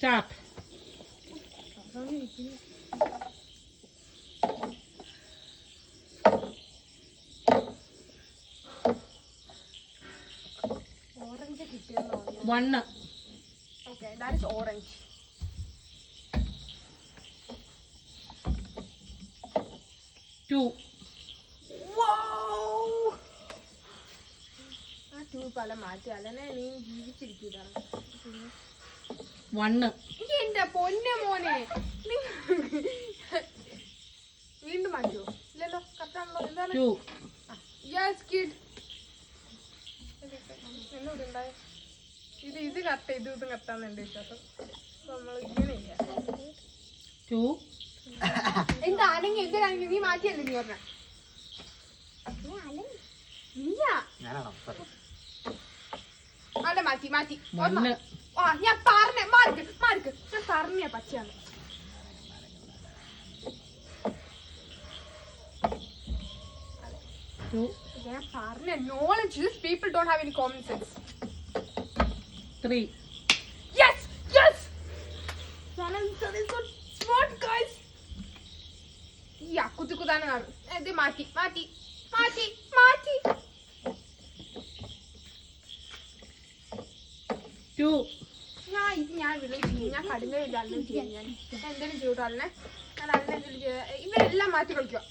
Start. Orange കിട്ടിയെന്ന് തോന്നുന്നു. 1. Okay, that is orange. 2. Wow! ആ 2 പല മാറ്റി അല്ലനെ നീ ജീവിച്ചിരിക്കൂല. 1. എന്റെ പൊന്നെ മോനെ വീണ്ടും മാറ്റുമോ? ഇല്ലല്ലോ, കറക്റ്റാണല്ലോ. എന്താണ്? 2. Yes kid. എന്നോട് ഉണ്ടായ ഇത് കറക്റ്റ്, ഇത് കറക്റ്റാന്ന് എന്റെ വിശ്വാസം. നമ്മൾ ഇങ്ങനെയില്ല. 2. എന്താണെങ്കിൽ എന്തിനാണെങ്കിൽ നീ മാറ്റിയല്ലേ നീ പറഞ്ഞ. നീയാ അല്ല മാറ്റി 1. ആ ഞാൻ പറഞ്ഞ മാർക്ക് ഞാൻ പറഞ്ഞ പച്ചയാണ്. ഞാൻ പറഞ്ഞ knowledge. People don't have any common sense. 3. Yes smart guys. ഈ കുത്തിക്കുതാനും കാണും. ഇത് മാറ്റി 2. ഞാൻ വിളിച്ചു. ഞാൻ കടുങ്ങയില്ല അല്ലെന്ന് ചെയ്യാൻ. ഞാൻ എന്തെങ്കിലും ചെയ്യൂട്ടോ അല്ലേ. ഞാൻ അല്ല ഇവരെല്ലാം മാറ്റി കളിക്കുക.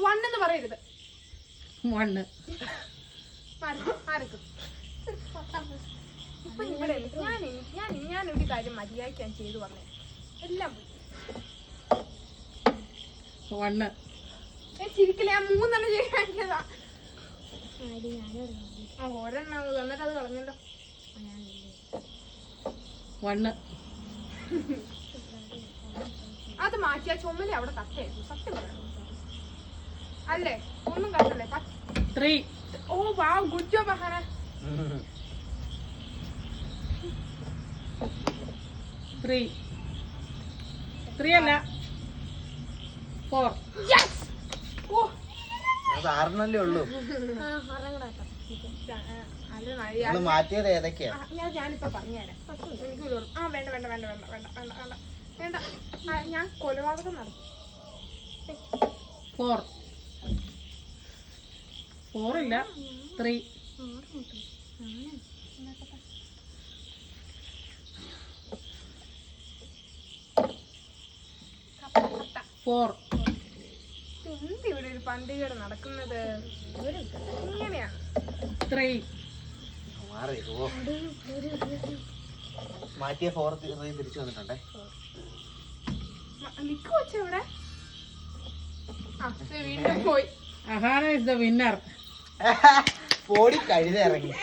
1 എന്ന് പറയരുത്. 1. ആരൊക്കെ ഇപ്പൊ ഇവിടെ ഞാനൊരു കാര്യം മര്യാദയ്ക്ക് ഞാൻ ചെയ്തു പറഞ്ഞു. എല്ലാം 1. ഞാൻ ചിരിക്കില്ല. ഞാൻ 3 ചെയ്യാനിയതാ. ഒരെണ്ണം എന്നിട്ട് അത് കളഞ്ഞല്ലോ. 1. അത് മാറ്റിയാ ചുമലി അവിടെ കട്ടയായിരുന്നു. സത്യം പറയാം അല്ലേ? ഒന്നും കട്ടല്ലേ. 3. ഓ വാ, ഗുഡ് ജോബ് അഹാന. 3 അല്ല 4. യെസ്. ഓ ആറിനല്ലേ ഉള്ളൂ. മാറ്റിയത് ഏതൊക്കെയാ? ഞാനിപ്പോ പറഞ്ഞുതരാം. എനിക്ക് വേണ്ട ഞാൻ കൊലപാതകം നടത്തും. 4 ഇല്ല 3. 4. എന്തിവിടെ ഒരു പന്തികേട് നടക്കുന്നത്? ഇങ്ങനെയാ. 3. മാറ്റിയ 4 തിരിച്ചു വന്നിട്ടുണ്ടേ. നിക്ക് വെച്ചവിടെ. വീണ്ടും പോയി. Ahana is the winner. പോടി കഴുത ഇറങ്ങി.